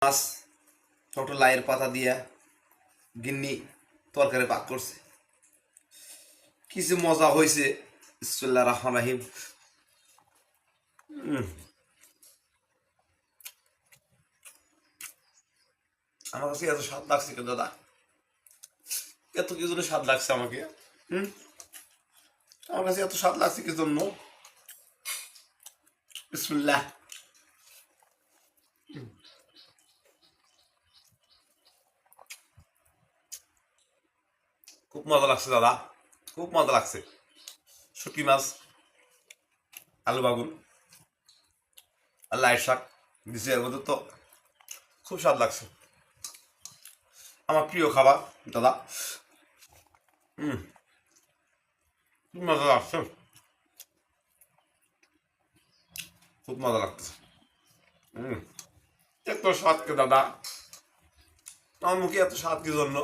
মাছ ছোট লাইয়ের পাতা দিয়া গিন্নি তরকারি পাক করছে, কিছু মজা হয়েছে। বিসমিল্লাহির রহমানির রহিম। আমার কাছে এত স্বাদ লাগছে কেন দাদা? এত কি জন্য স্বাদ লাগছে আমাকে? আমার কাছে এত স্বাদ লাগছে কি জন্য? বিসমিল্লাহ। খুব মজা লাগছে দাদা, খুব মজা লাগছে। শুটকি মাছ, আলু বাগুন আর লাইট শাক দিছে, এর মধ্যে তো খুব স্বাদ লাগছে। আমার প্রিয় খাবার দাদা। খুব মজা লাগছে, খুব মজা লাগতেছে। এত স্বাদ কে দাদা? আমার মুখে এত স্বাদ কি জন্য?